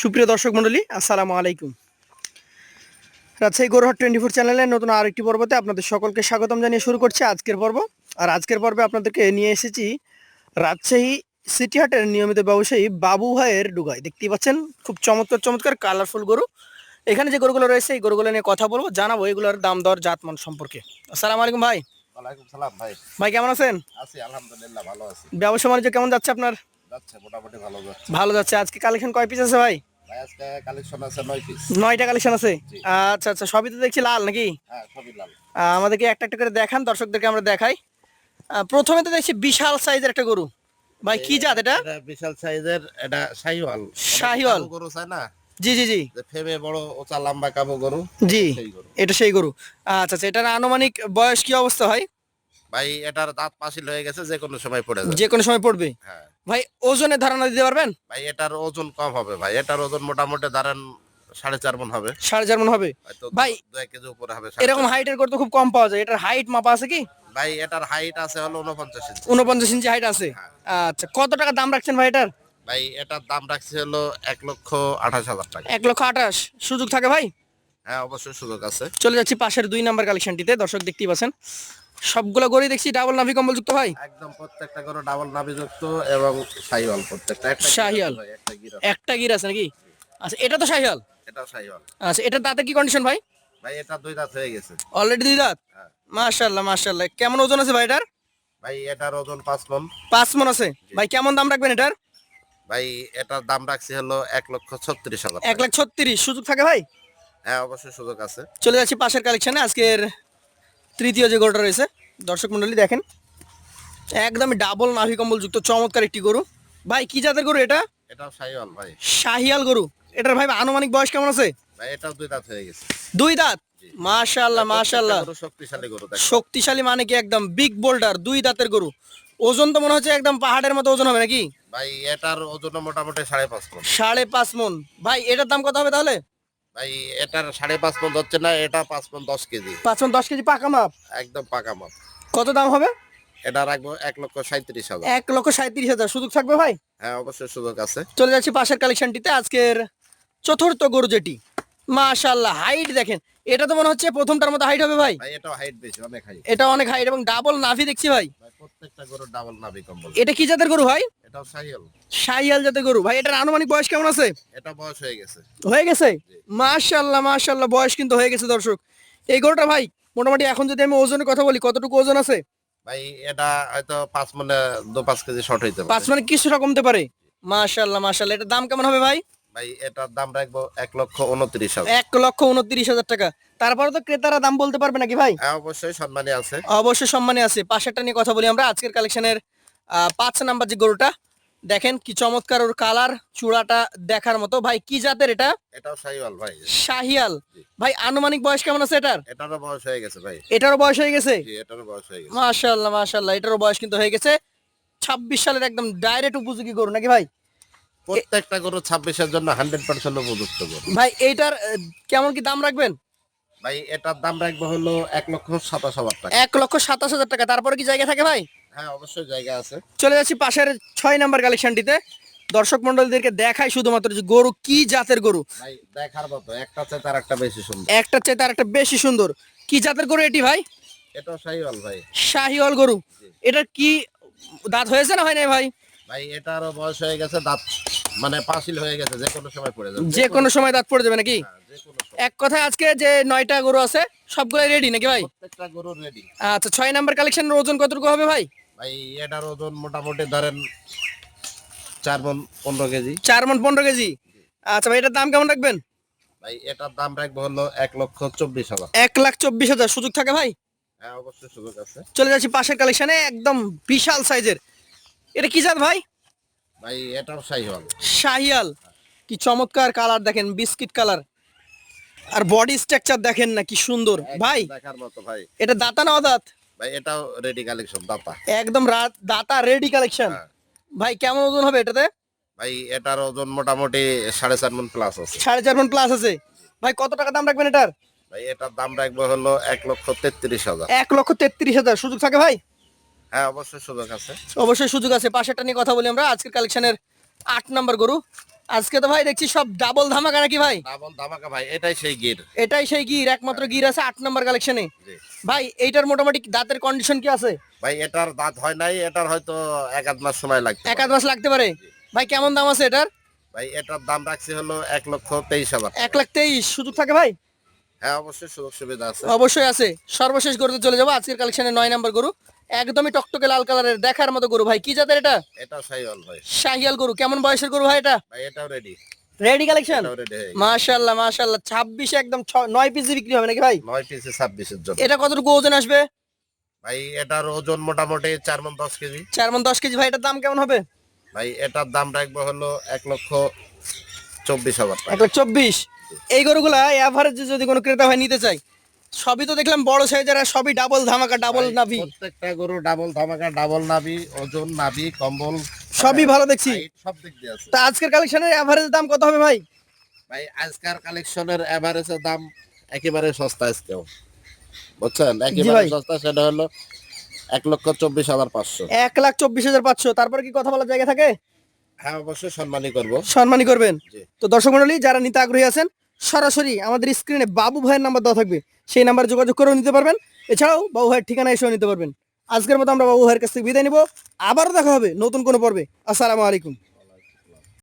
সুপ্রিয় দর্শক মণ্ডলী, আসসালামু আলাইকুম। রাজশাহী গরুহাট 24 চ্যানেলের নতুন আরেকটি পর্বতে আপনাদের সকলকে স্বাগতম জানিয়ে শুরু করছি আজকের পর্ব। আর আজকের পর্বে আপনাদেরকে নিয়ে এসেছি রাজশাহী সিটি হাটের নিয়মিত ব্যবসায়ী বাবু ভাইয়ের ডুগায়। দেখতেই পাচ্ছেন খুব চমৎকার চমৎকার কালারফুল গরু। এখানে যে গরুগুলো রয়েছে এই গরুগুলো নিয়ে কথা বলবো, জানাবো এগুলোর দাম দর জাতমান সম্পর্কে। আসসালামু আলাইকুম ভাই। ওয়ালাইকুম সালাম ভাই। ভাই কেমন আছেন? আছি আলহামদুলিল্লাহ, ভালো আছি। ব্যবসা বাণিজ্য কেমন যাচ্ছে আপনার? যাচ্ছে মোটামুটি ভালো যাচ্ছে। ভালো যাচ্ছে। আজকে কালেকশন কয় পিস আছে ভাই? ভাই আজকে কালেকশন আছে 9 পিস। 9টা কালেকশন আছে। জি। আচ্ছা আচ্ছা, সবই তো দেখছি লাল নাকি? হ্যাঁ, সবই লাল। আমাদেরকে একটা একটা করে দেখান, দর্শকদেরকে আমরা দেখাই। প্রথমে তো দেখছি বিশাল সাইজের একটা গরু। ভাই কি জাত এটা? এটা বিশাল সাইজের, এটা শাহিওয়াল। শাহিওয়াল গরু চাই না, জি জি জি যে ফেমে বড় উঁচা লম্বা কাবু গরু। জি, সেই গরু। এটা সেই গরু। আচ্ছা আচ্ছা, এটার আনুমানিক বয়স কি অবস্থা হয়? ভাই এটার দাঁত পাশিল হয়ে গেছে, যে কোনো সময় পড়ে যাবে। যে কোনো সময় পড়বে। হ্যাঁ ভাই ওজনের ধারণা দিতে পারবেন? ভাই, এটার ওজন কম হবে ভাই। এটার ওজন মোটামুটি ধরেন 4.5 মণ হবে। 4.5 মণ হবে। হয়তো ভাই 2 কেজি উপরে হবে। এরকম হাইটের গরু তো খুব কম পাওয়া যায়, এটার হাইট মাপা আছে কি? ভাই এটার হাইট আছে হলো 49 ইঞ্চি। 49 ইঞ্চি হাইট আছে। আচ্ছা, কত টাকা দাম রাখছেন ভাই এটার? ভাই এটার দাম রাখছে হলো 1,28,000 টাকা। 1,28,000 সুযোগ থাকে ভাই? হ্যাঁ অবশ্যই সুযোগ আছে। চলে যাচ্ছি পাশের 2 নাম্বার কালেকশনটিতে। দর্শক দেখতেই পাচ্ছেন সবগুলো গরুই দেখছি ডাবল নাভি কম্বল যুক্ত ভাই। একদম প্রত্যেকটা গরু ডাবল নাভিযুক্ত এবং শাহিওয়াল। প্রত্যেকটা একটা শাহিওয়াল। একটা গির আছে। একটা গির আছে নাকি? আচ্ছা, এটা তো শাহিওয়াল। এটাও শাহিওয়াল। আচ্ছা, এটার দাঁতে কি কন্ডিশন ভাই? ভাই এটা 2 দাঁত হয়ে গেছে। অলরেডি 2 দাঁত। হ্যাঁ। মাশাআল্লাহ মাশাআল্লাহ। কেমন ওজন আছে ভাই এটার? ভাই এটার ওজন 5 মণ। 5 মণ আছে। ভাই কেমন দাম রাখবেন এটার? ভাই এটার দাম রাখছি হলো 1,36,000 টাকা। 1,36,000 সুযোগ থাকে ভাই? হ্যাঁ অবশ্যই সুযোগ আছে। চলে যাচ্ছি পাশের কালেকশনে, আজকের তৃতীয় যে গরুটা রয়েছে। দর্শক মণ্ডলী দেখেন একদমই ডাবল নাভি কম্বল যুক্ত চমৎকার একটি গরু। ভাই কি জাতের গরু এটা? এটাও শাহিওয়াল ভাই। শাহিয়াল গরু। এটার ভাই আনুমানিক বয়স কেমন আছে? ভাই এটাও 2 দাঁত হয়ে গেছে। 2 দাঁত। জি। মাশাআল্লাহ মাশাআল্লাহ। প্রত্যেকটা গরু শক্তিশালী গরু দেখো। শক্তিশালী মানে কি একদম বিগ বোল্ডার 2 দাঁতের গরু। ওজন তো মনে হচ্ছে একদম পাহাড়ের মতো ওজন হবে নাকি? ভাই এটার ওজন মোটামুটি 5.5 মণ। 5.5 মণ। ভাই এটার দাম কত হবে তাহলে? ভাই এটার 5.5 মণ হচ্ছে না, এটা 5 মণ 10 কেজি। 5 মণ 10 কেজি পাকা মাপ। একদম পাকা মাপ। কত দাম হবে? এটা রাখবো 1,37,000। 1,37,000 সুযোগ থাকবে ভাই? হ্যাঁ অবশ্যই সুযোগ আছে। চলে যাচ্ছি পাশের কালেকশনটিতে, আজকের চতুর্থ গরু যেটি। মাশাআল্লাহ হাইট দেখেন, এটা তো মনে হচ্ছে প্রথমটার মতো হাইট হবে ভাই। ভাই এটাও হাইট বেশি, অনেক হাইট। এটা অনেক হাইট এবং ডাবল নাভি দেখছি ভাই। ভাই প্রত্যেকটা গরুর ডাবল নাভি কম্বল। এটা কি জাতের গরু ভাই? এটাও শাহিওয়াল। শাহিয়াল জাতের গরু। ভাই এটার আনুমানিক বয়স কেমন আছে? এটা বয়স হয়ে গেছে। হয়ে গেছে। মাশাআল্লাহ মাশাআল্লাহ, বয়স কিন্তু হয়ে গেছে দর্শক। এই গরুটা ভাই মোটামুটি এখন যদি আমি ওজনের কথা বলি, কতটুকু ওজন আছে? ভাই এটা হয়তো 5 মণে 2-5 কেজি শর্ট হইতে 5 পারে। মানে কিছুটা কমতে পারে। মাশাআল্লাহ মাশাআল্লাহ। এটার দাম কেমন হবে ভাই? ভাই এটার দাম রাখবো 1,29,000। 1,29,000 টাকা। তারপরে তো ক্রেতারা দাম বলতে পারবে নাকি ভাই? হ্যাঁ অবশ্যই সম্মানী আছে। অবশ্যই সম্মানী আছে। পাশেরটা নিয়ে কথা বলি আমরা। আজকের কালেকশনের 5 নাম্বার যে গরুটা দেখেন কি চমৎকার, ওর কালার চূড়াটা দেখার মতো। ভাই কি জাতের এটা? এটাও শাহিওয়াল ভাই। শাহিয়াল। ভাই আনুমানিক বয়স কেমন আছে এটার? এটারও বয়স হয়ে গেছে ভাই। এটারও বয়স হয়ে গেছে। জি এটারও বয়স হয়ে গেছে। মাশাআল্লাহ মাশাআল্লাহ, এটারও বয়স কিন্তু হয়ে গেছে। 26 সালের একদম ডাইরেক্ট উপযোগী গরু নাকি ভাই? প্রত্যেকটা গরু 26 এর জন্য 100% উপযুক্ত গরু। ভাই এইটার কেমন কি দাম রাখবেন? ভাই এটার দাম রাখবো হলো 1,27,000 টাকা। 1,27,000 টাকা। তারপরে কি জায়গা থাকে ভাই? হ্যাঁ অবশ্যই জায়গা আছে। চলে যাচ্ছি পাশের 6 নাম্বার কালেকশনটিতে। দর্শক মন্ডলীদেরকে দেখাই শুধুমাত্র যে গরু কি জাতের গরু। ভাই দেখার মতো, একটা চেয়ে তার একটা বেশি সুন্দর। একটা চেয়ে তার একটা বেশি সুন্দর। কি জাতের গরু এটি ভাই? এটাও শাহিওয়াল ভাই। শাহিওয়াল গরু। এটার কি দাঁত হয়েছে না হয় নাই ভাই? ভাই এটারও বয়স হয়ে গেছে, দাঁত মানে পাশিল হয়ে গেছে, যে কোনো সময় পড়ে যাবে। যে কোনো সময় দাঁত পড়ে যাবে নাকি? হ্যাঁ, যে কোনো সময়। এক কথায় আজকে যে 9টা গরু আছে সবগুলাই রেডি নাকি ভাই? প্রত্যেকটা গরু রেডি। আচ্ছা, 6 নাম্বার কালেকশনের ওজন কতটুকু হবে ভাই? ভাই এটার ওজন মোটামুটি ধরেন 4 মণ 15 কেজি। 4 মণ 15 কেজি। আচ্ছা ভাই, এটার দাম কেমন রাখবেন? ভাই এটার দাম রাখবো হলো 1,24,000। 1,24,000 সুযোগ থাকে ভাই? হ্যাঁ অবশ্যই সুযোগ আছে। চলে যাচ্ছি পাশের কালেকশনে, একদম বিশাল সাইজের। এটা কি জাত ভাই? ভাই এটাও শাহিওয়াল। শাহিয়াল। কি চমৎকার কালার দেখেন, বিস্কিট কালার। আর বডি স্ট্রাকচার দেখেন না কি সুন্দর ভাই। দেখার মতো ভাই। এটা দাতা না অদাত? ভাই এটাও রেডি কালেকশন দাতা। একদম দাতা রেডি কালেকশন। হ্যাঁ। ভাই কেমন ওজন হবে এটাতে? ভাই এটার ওজন মোটামুটি 4.5 মণ প্লাস আছে। 4.5 মণ প্লাস আছে। ভাই কত টাকা দাম রাখবেন এটার? ভাই এটার দাম রাখবো হলো 1,33,000। 1,33,000 সুযোগ থাকে ভাই? হ্যাঁ অবশ্যই সুযোগ আছে। অবশ্যই সুযোগ আছে। পাশেরটা নিয়ে কথা বলি আমরা। আজকের কালেকশনের 8 নাম্বার গরু। আজকে তো ভাই দেখছি সব ডাবল ধামাকা নাকি ভাই? ডাবল ধামাকা ভাই, এটাই সেই গির। এটাই সেই গির, একমাত্র গির আছে 8 নাম্বার কালেকশনে। জি। ভাই এইটার মোটামুটি দাঁতের কন্ডিশন কি আছে? ভাই এটার দাঁত হয় নাই, এটার হয়তো এক আধ মাস সময় লাগবে। এক আধ মাস লাগতে পারে। ভাই কেমন দাম আছে এটার? ভাই এটার দাম রাখছি হলো 1,23,000। 1,23,000 সুযোগ থাকে ভাই? হ্যাঁ অবশ্যই সুযোগ সুবিধা আছে। অবশ্যই আছে। সর্বশেষ গরুতে চলে যাবো, আজকের কালেকশনে 9 নাম্বার গরু, একদমই টকটকে লাল কালারের, দেখার মতো গরু। ভাই কি জাতের এটা? এটাও শাহিওয়াল ভাই। শাহিয়াল গরু। কেমন বয়সের গরু ভাই এটা? ভাই এটাও রেডি। Ready collection. এটাও রেডি। মাশাআল্লাহ মাশাআল্লাহ, 26 একদম 9 পিসে বিক্রি হবে নাকি ভাই? 9 পিসে 26 এর জন্য। এটা কতটুকু ওজন আসবে? ভাই এটার ওজন মোটামুটি 4 মণ 10 কেজি। 4 মণ 10 কেজি। ভাই এটার দাম কেমন হবে? ভাই এটার দাম রাখবো হলো 1,24,000 টাকা। 1,24,000। এই গরুগুলা এভারেজ যদি কোনো ক্রেতা ভাই নিতে চাই, সবই তো দেখলাম বড় সাইজের, আর সবই ডাবল ধামাকা, ডাবল ভাই, নাভি, প্রত্যেকটা গরু ডাবল ধামাকা, ডাবল নাভি, ওজন, নাভি, কম্বল সবই ভালো দেখছি। হাইট সব দিক দিয়ে আছে। তা আজকের কালেকশনের এভারেজ দাম কত হবে ভাই? ভাই আজকের কালেকশনের এভারেজের দাম একেবারে সস্তা আজকেও, বুঝছেন, একেবারে ভাই। সস্তা। সেটা হলো 1,24,500। 1,24,500। তারপরে কি কথা বলার জায়গা থাকে? হ্যাঁ অবশ্যই সম্মানই করবো। সম্মানই করবেন। জি। তো দর্শক মণ্ডলী, যারা নিতে আগ্রহী আছেন, সরাসরি আমাদের স্ক্রিনে বাবু ভাইয়ের নাম্বার দেওয়া থাকবে, সেই নাম্বারে যোগাযোগ করেও নিতে পারবেন। এছাড়াও বাবু ভাইয়ের ঠিকানা এসেও নিতে পারবেন। আজকের মতো আমরা বাবু ভাইয়ের কাছ থেকে বিদায় নিব। আবারও দেখা হবে নতুন কোনো পর্বে। আসসালামু আলাইকুম।